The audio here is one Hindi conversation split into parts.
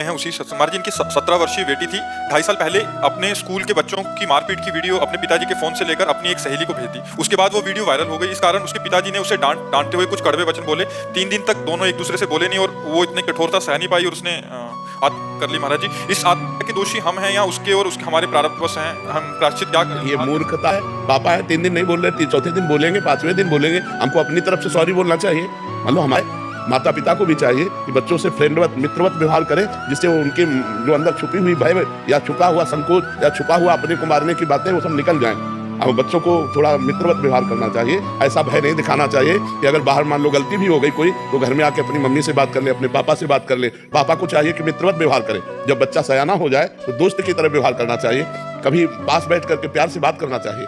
हैं उसी हमारी जिनकी 17 वर्षीय बेटी थी 2.5 साल पहले अपने स्कूल के बच्चों की मारपीट की वीडियो अपने पिताजी के फोन से लेकर अपनी एक सहेली को भेज दी। उसके बाद वो वीडियो वायरल हो गई। इस कारण उसके पिताजी ने उसे डांटते हुए कुछ कड़वे वचन बोले। 3 दिन तक दोनों एक दूसरे से बोले नहीं और वो इतनी कठोरता सह नहीं पाई और उसने आत्महत्या कर ली। महाराज जी, इस आत्महत्या के दोषी हम हैं या उसके और उसके हमारे प्रारब्धवश हैं? हम प्रायश्चित क्या करें? ये मूर्खता है। पापा है 3 दिन नहीं बोल रहे, चौथे दिन बोलेंगे, 5वें दिन बोलेंगे। हमको अपनी तरफ से सॉरी बोलना चाहिए। मान लो हमारे माता पिता को भी चाहिए कि बच्चों से फ्रेंडवत मित्रवत व्यवहार करें, जिससे वो उनके जो अंदर छुपी हुई भय या छुपा हुआ संकोच या छुपा हुआ अपने को मारने की बातें वो सब निकल जाएं। अब बच्चों को थोड़ा मित्रवत व्यवहार करना चाहिए। ऐसा भय नहीं दिखाना चाहिए कि अगर बाहर मान लो गलती भी हो गई कोई, तो घर में आके अपनी मम्मी से बात कर ले, अपने पापा से बात कर ले। पापा को चाहिए कि मित्रवत व्यवहार करे। जब बच्चा सयाना हो जाए तो दोस्त की तरह व्यवहार करना चाहिए। कभी पास बैठ करके प्यार से बात करना चाहिए।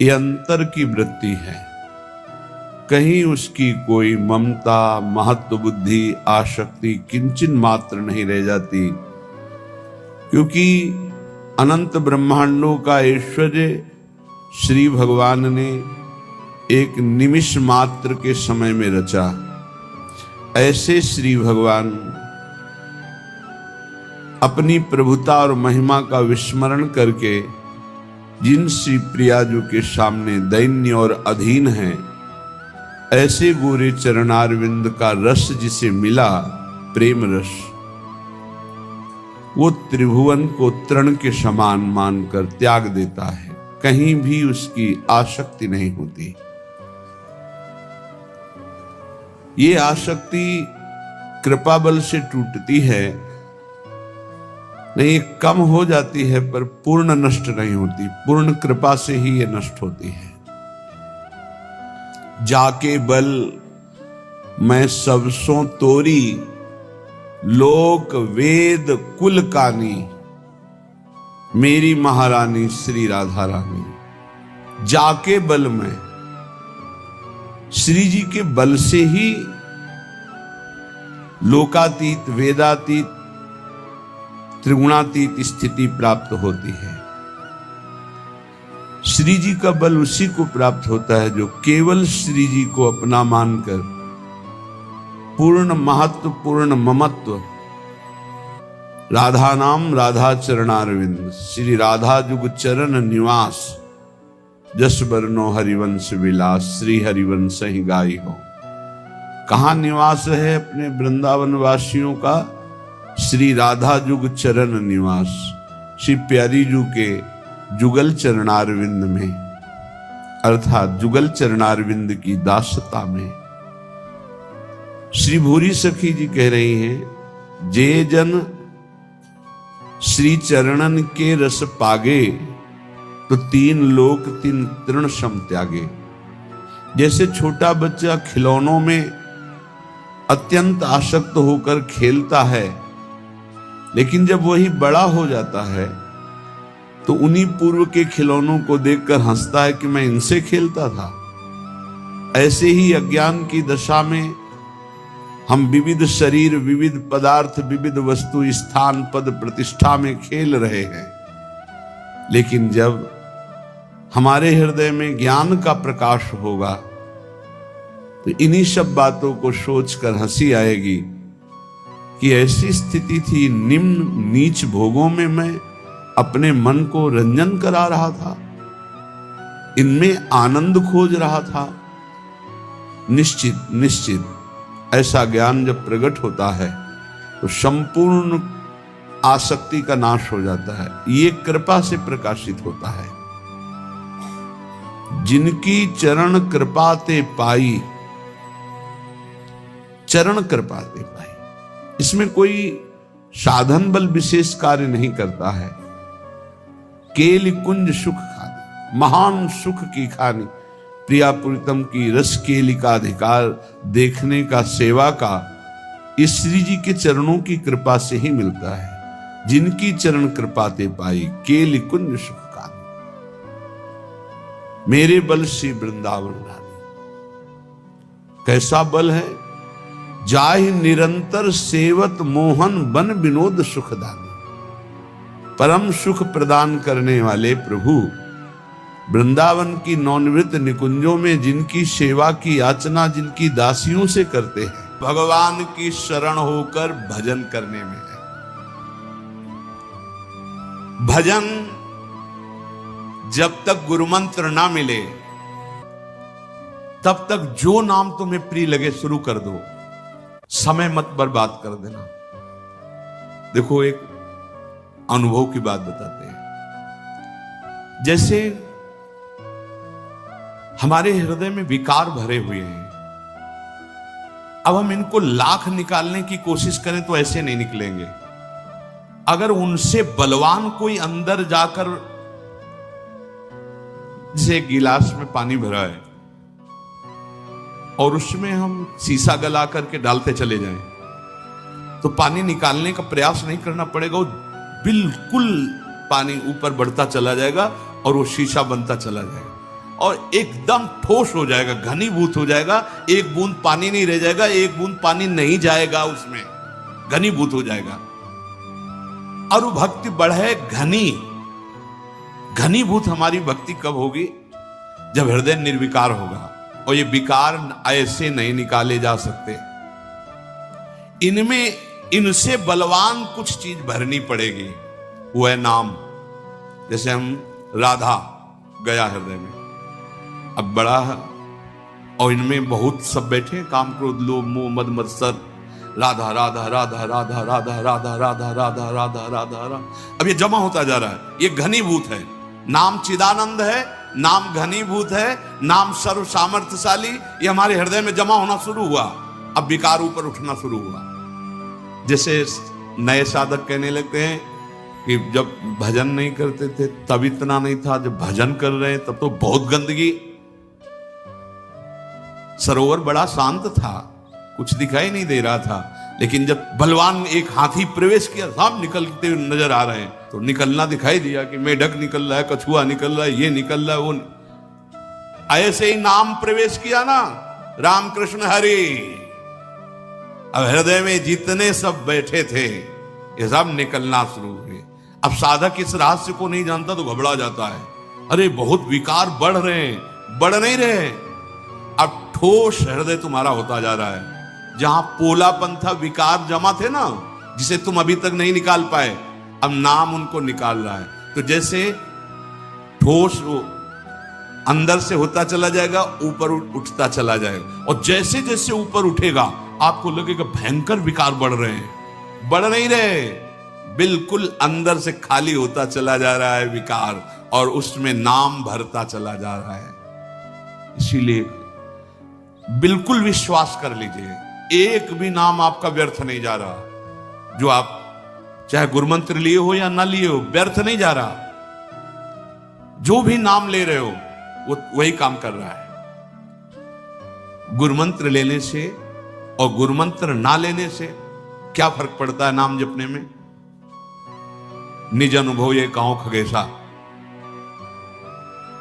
ये अंतर की वृत्ति है। कहीं उसकी कोई ममता, महत्व बुद्धि, आसक्ति किंचन मात्र नहीं रह जाती, क्योंकि अनंत ब्रह्मांडों का ऐश्वर्य श्री भगवान ने एक निमिष मात्र के समय में रचा। ऐसे श्री भगवान अपनी प्रभुता और महिमा का विस्मरण करके जिन श्री प्रियाजू के सामने दैन्य और अधीन हैं, ऐसे गोरे चरणारविंद का रस जिसे मिला, प्रेम रस, वो त्रिभुवन को तृण के समान मानकर त्याग देता है। कहीं भी उसकी आसक्ति नहीं होती। ये आसक्ति कृपा बल से टूटती है, नहीं कम हो जाती है, पर पूर्ण नष्ट नहीं होती। पूर्ण कृपा से ही ये नष्ट होती है। जाके बल मैं सबसों तोरी, लोक वेद कुल कानी, मेरी महारानी श्री राधा रानी। जाके बल में श्री जी के बल से ही लोकातीत, वेदातीत, त्रिगुणातीत स्थिति प्राप्त होती है। श्री जी का बल उसी को प्राप्त होता है जो केवल श्री जी को अपना मानकर पूर्ण महत्व, पूर्ण ममत्व, राधा नाम राधा चरणारविंद, श्री राधा जुग चरण निवास, जस बरनो हरिवंश विलास, श्री हरिवंश ही गाई हो। कहाँ निवास है अपने वृंदावन वासियों का? श्री राधा जुग चरण निवास, श्री प्यारी जू के जुगल चरणारविंद में, अर्थात जुगल चरणारविंद की दासता में। श्री भूरी सखी जी कह रही हैं, जे जन श्री चरणन के रस पागे, तो 3 लोक 3 तृण सम त्यागे। जैसे छोटा बच्चा खिलौनों में अत्यंत आसक्त होकर खेलता है, लेकिन जब वही बड़ा हो जाता है तो उन्हीं पूर्व के खिलौनों को देखकर हंसता है कि मैं इनसे खेलता था। ऐसे ही अज्ञान की दशा में हम विविध शरीर, विविध पदार्थ, विविध वस्तु, स्थान, पद, प्रतिष्ठा में खेल रहे हैं। लेकिन जब हमारे हृदय में ज्ञान का प्रकाश होगा तो इन्हीं सब बातों को सोचकर हंसी आएगी कि ऐसी स्थिति थी, निम्न नीच भोगों में मैं अपने मन को रंजन करा रहा था, इनमें आनंद खोज रहा था। निश्चित ऐसा ज्ञान जब प्रकट होता है तो संपूर्ण आसक्ति का नाश हो जाता है। ये कृपा से प्रकाशित होता है। जिनकी चरण कृपा ते पाई, चरण कृपा ते पाई, इसमें कोई साधन बल विशेष कार्य नहीं करता है। केली कुंज सुख खानी, महान सुख की खानी, प्रिया प्रीतम की रस केली का अधिकार देखने का, सेवा का, इस श्री जी के चरणों की कृपा से ही मिलता है। जिनकी चरण कृपा ते पाई, केली कुंज सुख खानी, मेरे बल श्री वृंदावन रानी। कैसा बल है? जाहि निरंतर सेवत मोहन बन विनोद सुखदानी। परम सुख प्रदान करने वाले प्रभु वृंदावन की नौनिवृत्त निकुंजों में जिनकी सेवा की याचना जिनकी दासियों से करते हैं, भगवान की शरण होकर भजन करने में है। भजन जब तक गुरु मंत्र ना मिले तब तक जो नाम तुम्हें प्रिय लगे शुरू कर दो, समय मत बर्बाद कर देना। देखो एक अनुभव की बात बताते हैं। जैसे हमारे हृदय में विकार भरे हुए हैं, अब हम इनको लाख निकालने की कोशिश करें तो ऐसे नहीं निकलेंगे। अगर उनसे बलवान कोई अंदर जाकर, जैसे गिलास में पानी भरा है और उसमें हम शीशा गला करके डालते चले जाएं, तो पानी निकालने का प्रयास नहीं करना पड़ेगा, वो बिल्कुल पानी ऊपर बढ़ता चला जाएगा और वो शीशा बनता चला जाएगा और एकदम ठोस हो जाएगा, घनीभूत हो जाएगा। एक बूंद पानी नहीं रह जाएगा, एक बूंद पानी नहीं जाएगा, उसमें घनीभूत हो जाएगा। और वो भक्ति बढ़े घनीभूत हमारी भक्ति कब होगी? जब हृदय निर्विकार होगा। और ये विकार ऐसे नहीं निकाले जा सकते, इनसे बलवान कुछ चीज भरनी पड़ेगी, वो है नाम। जैसे हम राधा गया हृदय में, अब बड़ा है और इनमें बहुत सब बैठे, काम क्रोध लोभ मोह मद मत्सर, राधा राधा राधा राधा राधा राधा राधा राधा राधा राधा राधा, अब ये जमा होता जा रहा है, ये घनीभूत है। नाम चिदानंद है, नाम घनीभूत है, नाम सर्व सामर्थ्यशाली, ये हमारे हृदय में जमा होना शुरू हुआ। अब विकार ऊपर उठना शुरू हुआ। जैसे नए साधक कहने लगते हैं कि जब भजन नहीं करते थे तब इतना नहीं था, जब भजन कर रहे हैं तब तो बहुत गंदगी। सरोवर बड़ा शांत था, कुछ दिखाई नहीं दे रहा था, लेकिन जब बलवान एक हाथी प्रवेश किया, सब निकलते हुए नजर आ रहे हैं, तो निकलना दिखाई दिया कि मेढक निकल रहा है, कछुआ निकल रहा है, ये निकल रहा है, वो। ऐसे ही नाम प्रवेश किया ना, राम कृष्ण हरि। अब हृदय में जितने सब बैठे थे ये सब निकलना शुरू हुए। अब साधक इस रहस्य को नहीं जानता तो घबरा जाता है, अरे बहुत विकार बढ़ रहे हैं, बढ़ नहीं रहे। अब ठोस हृदय तुम्हारा होता जा रहा है। जहां पोलापन था, विकार जमा थे ना, जिसे तुम अभी तक नहीं निकाल पाए, अब नाम उनको निकाल रहा है। तो जैसे ठोस अंदर से होता चला जाएगा, ऊपर उठता चला जाएगा, और जैसे जैसे ऊपर उठेगा आपको लगेगा भयंकर विकार बढ़ रहे हैं, बढ़ नहीं रहे, बिल्कुल अंदर से खाली होता चला जा रहा है विकार, और उसमें नाम भरता चला जा रहा है। इसीलिए बिल्कुल विश्वास कर लीजिए, एक भी नाम आपका व्यर्थ नहीं जा रहा। जो आप चाहे गुरुमंत्र लिए हो या ना लिए हो, व्यर्थ नहीं जा रहा। जो भी नाम ले रहे हो वो वही काम कर रहा है। गुरुमंत्र लेने से और गुरुमंत्र ना लेने से क्या फर्क पड़ता है नाम जपने में? निज अनुभव ये कहो खगेशा,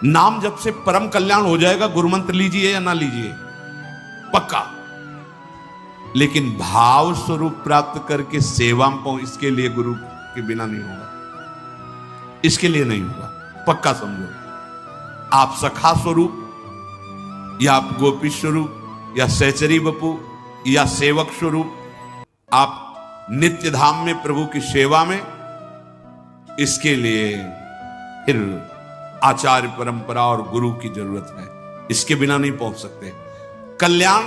नाम जप से परम कल्याण हो जाएगा, गुरुमंत्र लीजिए या ना लीजिए, पक्का। लेकिन भाव स्वरूप प्राप्त करके सेवा में पाऊं, इसके लिए गुरु के बिना नहीं होगा, इसके लिए नहीं होगा, पक्का समझो। आप सखा स्वरूप या आप गोपी स्वरूप या सहचरी बपू या सेवक स्वरूप, आप नित्य धाम में प्रभु की सेवा में, इसके लिए फिर आचार्य परंपरा और गुरु की जरूरत है, इसके बिना नहीं पहुंच सकते। कल्याण,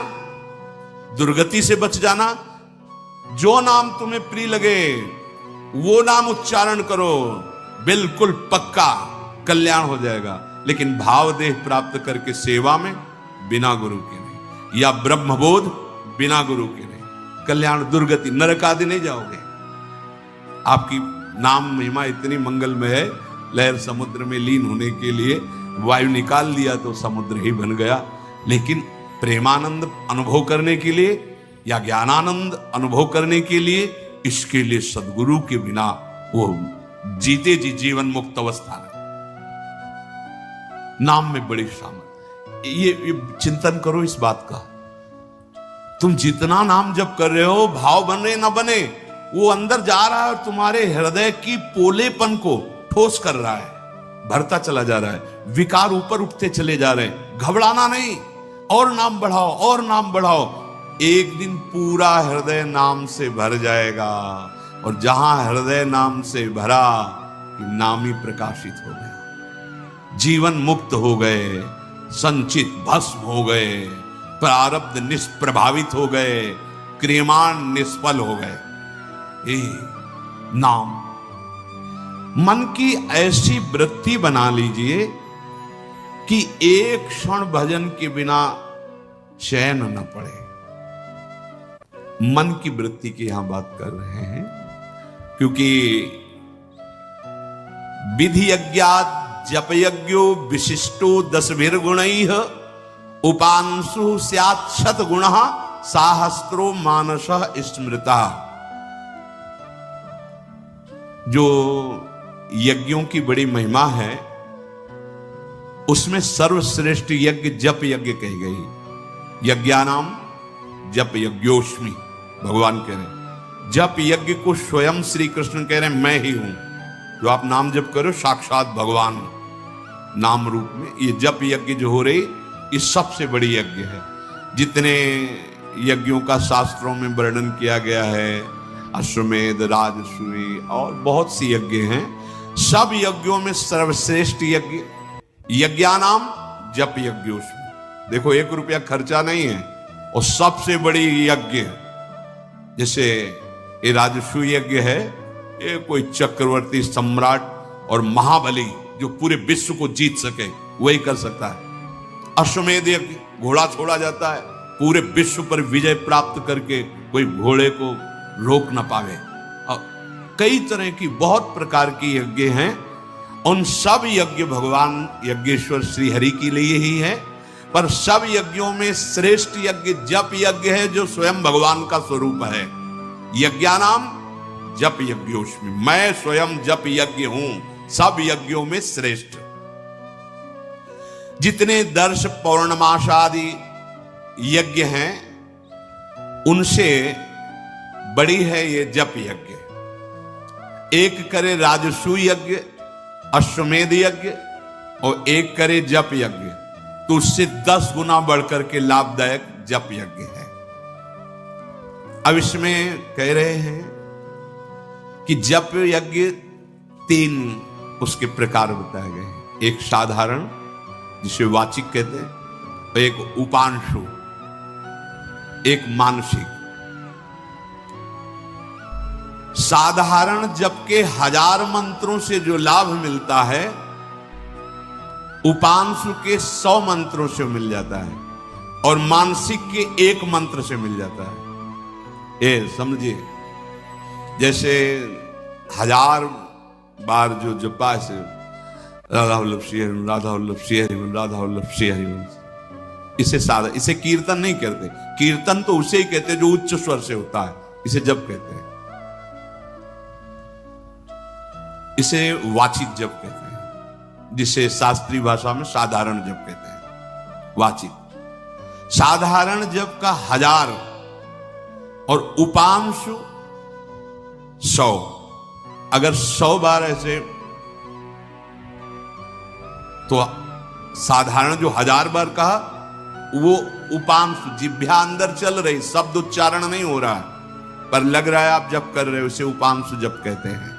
दुर्गति से बच जाना, जो नाम तुम्हें प्रिय लगे वो नाम उच्चारण करो, बिल्कुल पक्का कल्याण हो जाएगा। लेकिन भाव देह प्राप्त करके सेवा में बिना गुरु के नहीं, या ब्रह्मबोध बिना गुरु के नहीं, कल्याण दुर्गति नरक आदि नहीं जाओगे। आपकी नाम महिमा इतनी मंगलमय है, लहर समुद्र में लीन होने के लिए वायु निकाल दिया तो समुद्र ही बन गया, लेकिन प्रेमानंद अनुभव करने के लिए या ज्ञानानंद अनुभव करने के लिए, इसके लिए सदगुरु के बिना वो जीते जी जीवन मुक्त अवस्था है। नाम में बड़ी सामर्थ्य, ये चिंतन करो इस बात का। तुम जितना नाम जप कर रहे हो, भाव बने ना बने, वो अंदर जा रहा है और तुम्हारे हृदय की पोलेपन को ठोस कर रहा है, भरता चला जा रहा है, विकार ऊपर उठते चले जा रहे हैं। घबराना नहीं, और नाम बढ़ाओ और नाम बढ़ाओ, एक दिन पूरा हृदय नाम से भर जाएगा। और जहां हृदय नाम से भरा, कि नाम ही प्रकाशित हो गया, जीवन मुक्त हो गए, संचित भस्म हो गए, प्रारब्ध निष्प्रभावित हो गए, क्रियमान निष्फल हो गए। नाम मन की ऐसी वृत्ति बना लीजिए कि एक क्षण भजन के बिना चैन न पड़े। मन की वृत्ति की यहां बात कर रहे हैं, क्योंकि विधि यज्ञात जप यज्ञो विशिष्टो 10 गुणैः उपांशु स्यात् शतगुणः साहस्रो मानसः स्मृता। जो यज्ञों की बड़ी महिमा है, उसमें सर्वश्रेष्ठ यज्ञ जप यज्ञ कही गई। यज्ञानाम जप यज्ञोस्मि, भगवान कह रहे हैं। जप यज्ञ को स्वयं श्री कृष्ण कह रहे हैं, मैं ही हूं। जो आप नाम जप करो, साक्षात भगवान नाम रूप में ये जप यज्ञ जो हो रही, ये सबसे बड़ी यज्ञ है। जितने यज्ञों का शास्त्रों में वर्णन किया गया है, अश्वमेध, राजसूय और बहुत सी यज्ञ हैं, सब यज्ञों में सर्वश्रेष्ठ यज्ञ यज्ञानाम जप यज्ञोस्मि। देखो 1 रुपया खर्चा नहीं है, और सबसे बड़ी यज्ञ, जैसे ये राजसूय यज्ञ है, ये कोई चक्रवर्ती सम्राट और महाबली जो पूरे विश्व को जीत सके वही कर सकता है। अश्वमेध यज्ञ, घोड़ा छोड़ा जाता है, पूरे विश्व पर विजय प्राप्त करके कोई घोड़े को रोक न पावे। और कई तरह की बहुत प्रकार की यज्ञ हैं, उन सब यज्ञ भगवान यज्ञेश्वर श्री हरि के लिए ही है। पर सब यज्ञों में श्रेष्ठ यज्ञ जप यज्ञ है, जो स्वयं भगवान का स्वरूप है। यज्ञानाम जप यज्ञोस्मि, मैं स्वयं जप यज्ञ हूं, सब यज्ञों में श्रेष्ठ। जितने दर्श पौर्णमासादि यज्ञ हैं, उनसे बड़ी है ये जप यज्ञ। एक करे राजसूय यज्ञ, अश्वमेध यज्ञ, और एक करे जप यज्ञ, तो उससे 10 गुना बढ़कर के लाभदायक जप यज्ञ है। अब इसमें कह रहे हैं कि जप यज्ञ 3 उसके प्रकार बताए गए हैं। एक साधारण, जिसे वाचिक कहते हैं, और एक उपांशु, एक मानसिक। साधारण जप के 1000 मंत्रों से जो लाभ मिलता है, उपांशु के 100 मंत्रों से मिल जाता है, और मानसिक के 1 मंत्र से मिल जाता है। ये समझिए, जैसे 1000 बार जो जपा से राधा वल्लभ श्री हरि, राधा वल्लभ श्री हरि, राधा वल्लभ श्री हरि, इसे साधा, इसे कीर्तन नहीं कहते। कीर्तन तो उसे ही कहते जो उच्च स्वर से होता है, इसे जप कहते हैं। इसे वाचिक जप कहते हैं, जिसे शास्त्रीय भाषा में साधारण जप कहते हैं। वाचिक साधारण जप का 1000 और उपांशु 100। अगर 100 बार ऐसे, तो साधारण जो 1000 बार कहा, वो उपांशु जिह्वा अंदर चल रही, शब्द उच्चारण नहीं हो रहा है, पर लग रहा है आप जप कर रहे हो, उसे उपांशु जप कहते हैं।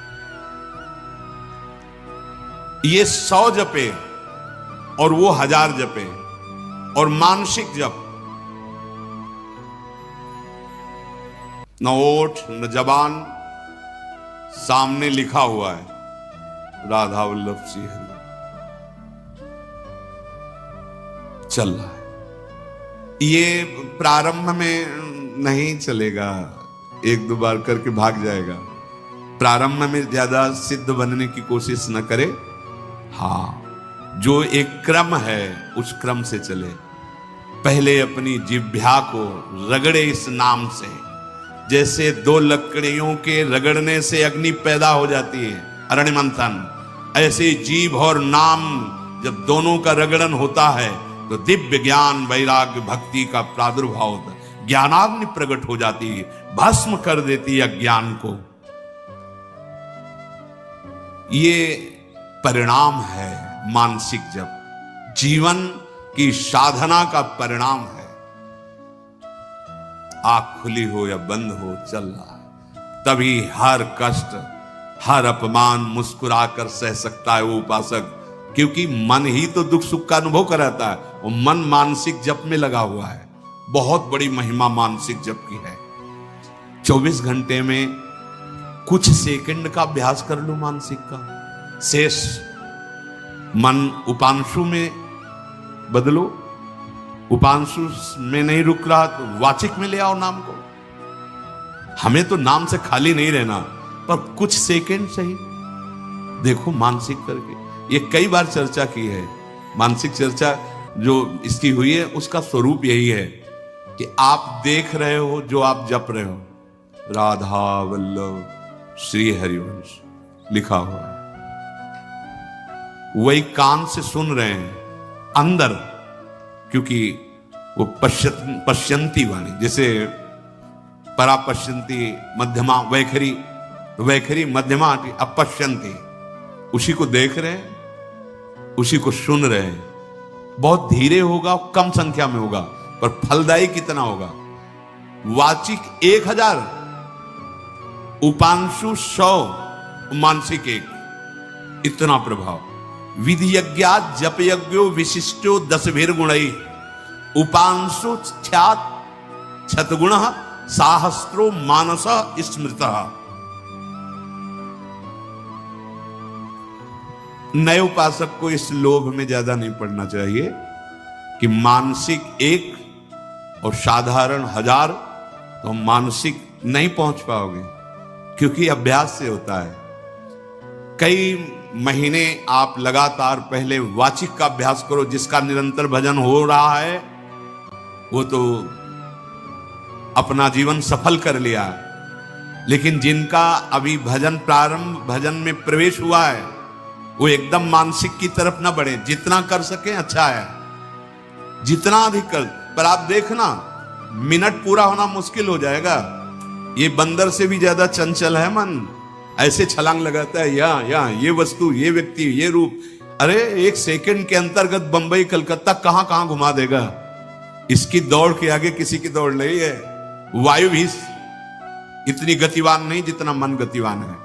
ये 100 जपे और वो 1000 जपे। और मानसिक जप, न ओठ न जबान, सामने लिखा हुआ है राधा वल्लभ श्री हरि, चल रहा है। ये प्रारंभ में नहीं चलेगा, 1-2 बार करके भाग जाएगा। प्रारंभ में ज्यादा सिद्ध बनने की कोशिश न करे। हाँ, जो एक क्रम है उस क्रम से चले। पहले अपनी जिह्वा को रगड़े इस नाम से, जैसे 2 लकड़ियों के रगड़ने से अग्नि पैदा हो जाती है, अरण्य मंथन, ऐसे जीभ और नाम जब दोनों का रगड़न होता है, तो दिव्य ज्ञान, वैराग्य, भक्ति का प्रादुर्भाव होता है। ज्ञानाग्नि प्रकट हो जाती है, भस्म कर देती है अज्ञान को। ये परिणाम है मानसिक जप, जीवन की साधना का परिणाम है। आंख खुली हो या बंद हो, चल रहा है, तभी हर कष्ट हर अपमान मुस्कुराकर सह सकता है वो उपासक, क्योंकि मन ही तो दुख सुख का अनुभव कराता है और मन मानसिक जप में लगा हुआ है। बहुत बड़ी महिमा मानसिक जप की है। 24 घंटे में कुछ सेकंड का अभ्यास कर लो मानसिक का, शेष मन उपांशु में बदलो। उपांशु में नहीं रुक रहा तो वाचिक में ले आओ नाम को। हमें तो नाम से खाली नहीं रहना, पर कुछ सेकंड सही देखो मानसिक करके। ये कई बार चर्चा की है, मानसिक चर्चा जो इसकी हुई है उसका स्वरूप यही है कि आप देख रहे हो जो आप जप रहे हो, राधा वल्लभ श्री हरिवंश लिखा हुआ है, वही कान से सुन रहे हैं अंदर, क्योंकि वो पश्यंती वाणी, जैसे परा पश्यंती मध्यमा वैखरी, वैखरी मध्यमा अपश्यंती, उसी को देख रहे हैं, उसी को सुन रहे हैं। बहुत धीरे होगा, कम संख्या में होगा, पर फलदायी कितना होगा। वाचिक 1000, उपांशु 100, मानसिक 1, इतना प्रभाव। विधि यज्ञा जप यज्ञो विशिष्टो 10 गुणई, उपांशु ख्यात छतगुण साहस्रो मानस स्मृत। नए उपासक को इस लोभ में ज्यादा नहीं पड़ना चाहिए कि मानसिक 1 और साधारण 1000, तो मानसिक नहीं पहुंच पाओगे, क्योंकि अभ्यास से होता है। कई महीने आप लगातार पहले वाचिक का अभ्यास करो, जिसका निरंतर भजन हो रहा है वो तो अपना जीवन सफल कर लिया, लेकिन जिनका अभी भजन प्रारंभ, भजन में प्रवेश हुआ है, वो एकदम मानसिक की तरफ ना बढ़े। जितना कर सके अच्छा है, जितना अधिक कर, पर आप देखना मिनट पूरा होना मुश्किल हो जाएगा। ये बंदर से भी ज्यादा चंचल है मन, ऐसे छलांग लगाता है, या ये वस्तु, ये व्यक्ति, ये रूप। अरे 1 सेकंड के अंतर्गत बंबई कलकत्ता कहां कहां घुमा देगा। इसकी दौड़ के आगे किसी की दौड़ नहीं है। वायु भी इतनी गतिवान नहीं जितना मन गतिवान है।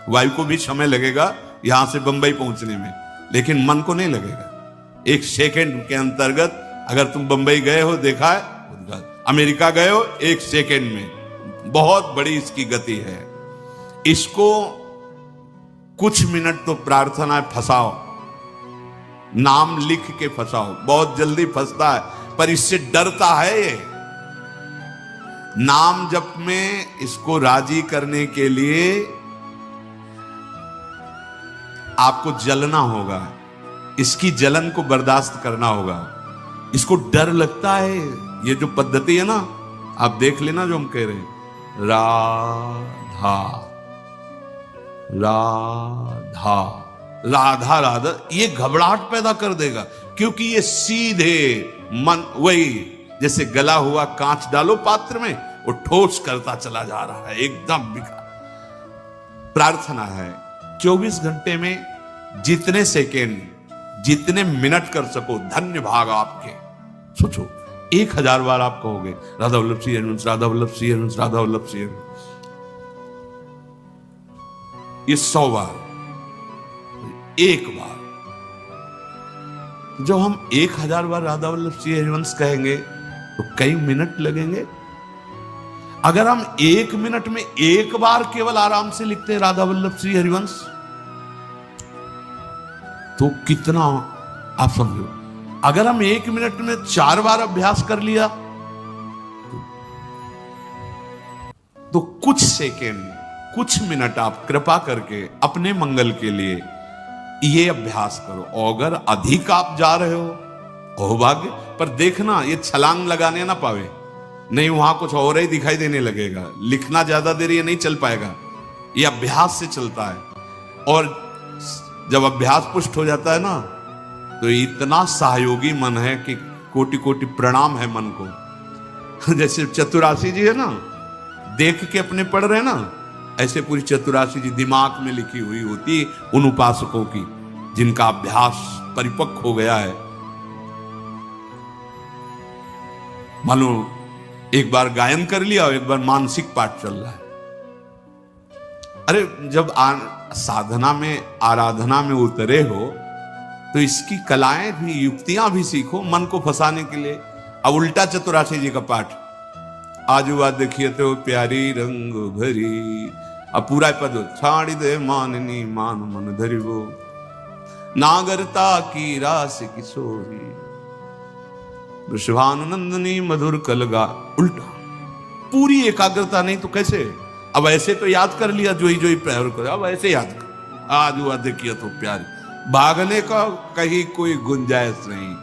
वायु को भी समय लगेगा यहां से बंबई पहुंचने में, लेकिन मन को नहीं लगेगा। 1 सेकंड के अंतर्गत अगर तुम बंबई गए हो, देखा है, अमेरिका गए हो, 1 सेकंड में, बहुत बड़ी इसकी गति है। इसको कुछ मिनट तो प्रार्थना है, फंसाओ, नाम लिख के फंसाओ। बहुत जल्दी फंसता है, पर इससे डरता है ये। नाम जप में इसको राजी करने के लिए आपको जलना होगा, इसकी जलन को बर्दाश्त करना होगा। इसको डर लगता है। ये जो पद्धति है ना, आप देख लेना जो हम कह रहे हैं, राधा राधा राधा राधा, ये घबराहट पैदा कर देगा, क्योंकि ये सीधे मन, वही जैसे गला हुआ कांच डालो पात्र में, वो ठोस करता चला जा रहा है, एकदम बिखरा। प्रार्थना है 24 घंटे में जितने सेकेंड, जितने मिनट कर सको, धन्य भाग आपके। सोचो 1000 बार आप कहोगे राधा वल्लभ श्री हरिवंश, राधा वल्लभ श्री हरिवंश, राधा वल्लभ श्री हरिवंश। ये 100 बार, 1 बार। जब हम 1000 बार राधा वल्लभ श्री हरिवंश कहेंगे तो कई मिनट लगेंगे। अगर हम 1 मिनट में 1 बार केवल आराम से लिखते हैं राधा वल्लभ श्री हरिवंश, तो कितना आप समझो। अगर हम 1 मिनट में 4 बार अभ्यास कर लिया तो कुछ सेकेंड, कुछ मिनट आप कृपा करके अपने मंगल के लिए ये अभ्यास करो। अगर अधिक आप जा रहे हो, अहोभाग्य, पर देखना ये छलांग लगाने ना पावे, नहीं वहां कुछ और ही दिखाई देने लगेगा। लिखना ज्यादा देर ये नहीं चल पाएगा, ये अभ्यास से चलता है। और जब अभ्यास पुष्ट हो जाता है ना, तो इतना सहयोगी मन है कि कोटि कोटि प्रणाम है मन को। जैसे चतुराशी जी है ना, देख के अपने पढ़ रहे हैं ना, ऐसे पूरी चतुराशी जी दिमाग में लिखी हुई होती उन उपासकों की जिनका अभ्यास परिपक्व हो गया है। मानो एक बार गायन कर लिया और एक बार मानसिक पाठ चल रहा है। अरे जब साधना में आराधना में उतरे हो तो इसकी कलाएं भी युक्तियां भी सीखो मन को फंसाने के लिए। अब उल्टा चतुराशी जी का पाठ, आजू बात देखिए तो प्यारी रंग भरी, अब पूरा पद छाड़ी दे माननी मान मन धरी वो, नागरता की रास किशोरी, वृषभानुनंदनी मधुर कलगा। उल्टा, पूरी एकाग्रता नहीं तो कैसे? अब ऐसे तो याद कर लिया जोई जोई प्यार कर, अब ऐसे याद कर, आज हुआ देखिए तो प्यार, भागने का कहीं कोई गुंजाइश नहीं।